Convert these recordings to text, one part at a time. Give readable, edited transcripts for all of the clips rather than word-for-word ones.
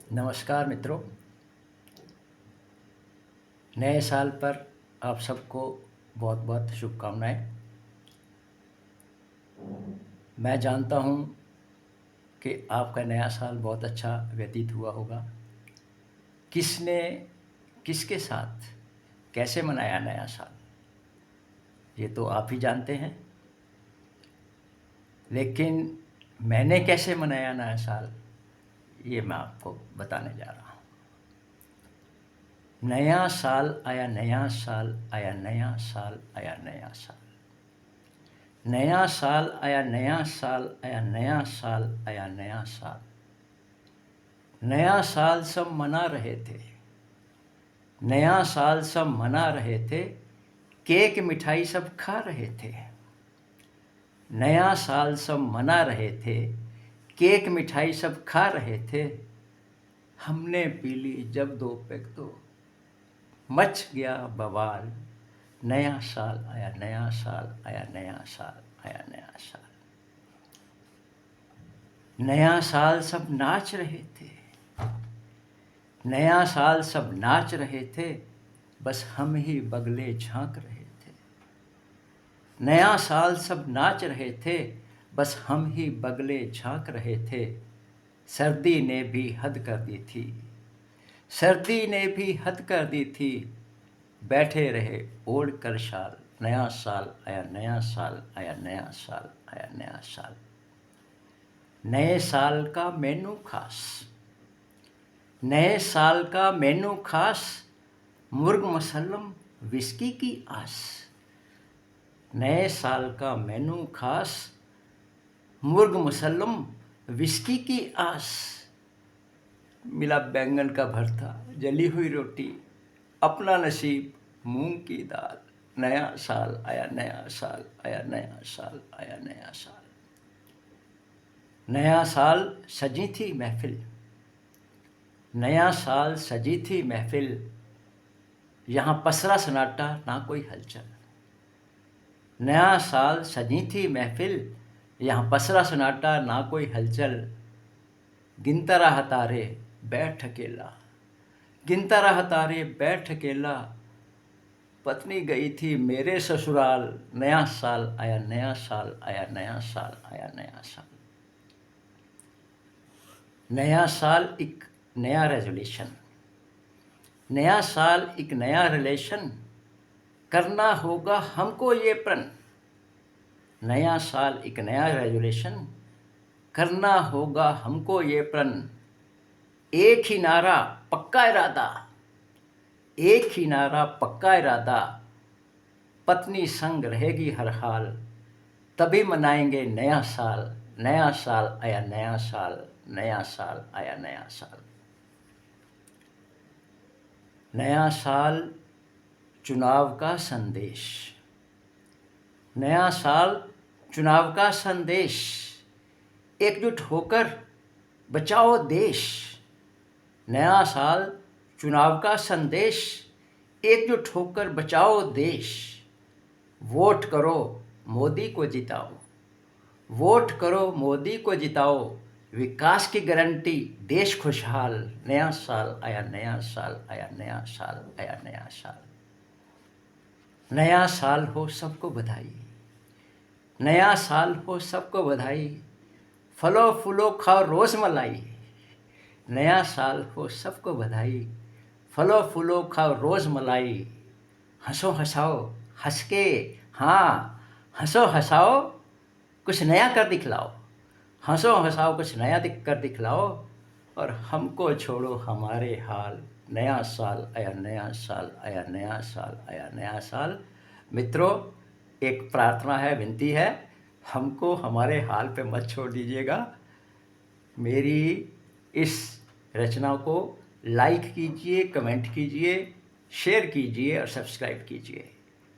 नमस्कार मित्रों। नए साल पर आप सबको बहुत बहुत शुभकामनाएं। मैं जानता हूं कि आपका नया साल बहुत अच्छा व्यतीत हुआ होगा। किसने किसके साथ कैसे मनाया नया साल, ये तो आप ही जानते हैं। लेकिन मैंने कैसे मनाया नया साल, ये मैं आपको बताने जा रहा हूँ। नया साल आया, नया साल आया, नया साल आया, नया साल। नया साल आया, नया साल आया, नया साल आया, नया साल। नया साल सब मना रहे थे, नया साल सब मना रहे थे, केक मिठाई सब खा रहे थे। नया साल सब मना रहे थे, केक मिठाई सब खा रहे थे। हमने पी ली जब 2 पैक तो मच गया बवाल। नया साल आया, नया साल आया, नया साल आया, नया साल। नया साल सब नाच रहे थे, नया साल सब नाच रहे थे, बस हम ही बगले झांक रहे थे। नया साल सब नाच रहे थे, बस हम ही बगले झांक रहे थे। सर्दी ने भी हद कर दी थी, सर्दी ने भी हद कर दी थी, बैठे रहे ओढ़ कर शाल। नया साल आया, नया साल आया, नया साल आया, नया साल। नए साल का मेनू खास, नए साल का मेनू खास, मुर्ग मसल्लम विस्की की आस। नए साल का मेनू खास, मुर्ग मसल्लम विस्की की आस। मिला बैंगन का भरता, जली हुई रोटी, अपना नसीब मूंग की दाल। नया साल आया, नया साल आया, नया साल आया, नया साल। नया साल सजी थी महफिल, नया साल सजी थी महफिल, यहाँ पसरा सन्नाटा ना कोई हलचल। नया साल सजी थी महफिल, यहाँ पसरा सन्नाटा ना कोई हलचल। गिनता रहा तारे बैठ अकेला, गिनता रहा तारे बैठ अकेला, पत्नी गई थी मेरे ससुराल। नया साल आया, नया साल आया, नया साल आया, नया साल। नया साल एक नया रेजोल्यूशन, नया साल एक नया रिलेशन, करना होगा हमको ये प्रण। नया साल एक नया रेजोल्यूशन, करना होगा हमको ये प्रण। एक ही नारा पक्का इरादा, एक ही नारा पक्का इरादा, पत्नी संग रहेगी हर हाल, तभी मनाएंगे नया साल। नया साल आया, नया साल, नया साल आया, नया साल। नया साल चुनाव का संदेश, नया साल चुनाव का संदेश, एकजुट होकर बचाओ देश। नया साल चुनाव का संदेश, एकजुट होकर बचाओ देश। वोट करो मोदी को जिताओ, वोट करो मोदी को जिताओ, विकास की गारंटी देश खुशहाल। नया साल आया, नया साल आया, नया साल आया, नया साल। नया साल हो सबको बधाई, नया साल हो सबको बधाई, फलो फूलो खाओ रोज मलाई। नया साल हो सबको बधाई, फलो फूलो खाओ रोज मलाई। हंसो हंसाओ हंस के, हाँ हंसो हंसाओ कुछ नया कर दिखलाओ, हंसो हंसाओ कुछ नया कर दिखलाओ, और हमको छोड़ो हमारे हाल। नया साल आया, नया साल आया, नया साल आया, नया साल। मित्रों, एक प्रार्थना है, विनती है, हमको हमारे हाल पे मत छोड़ दीजिएगा। मेरी इस रचना को लाइक कीजिए, कमेंट कीजिए, शेयर कीजिए और सब्सक्राइब कीजिए।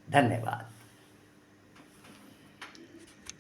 धन्यवाद।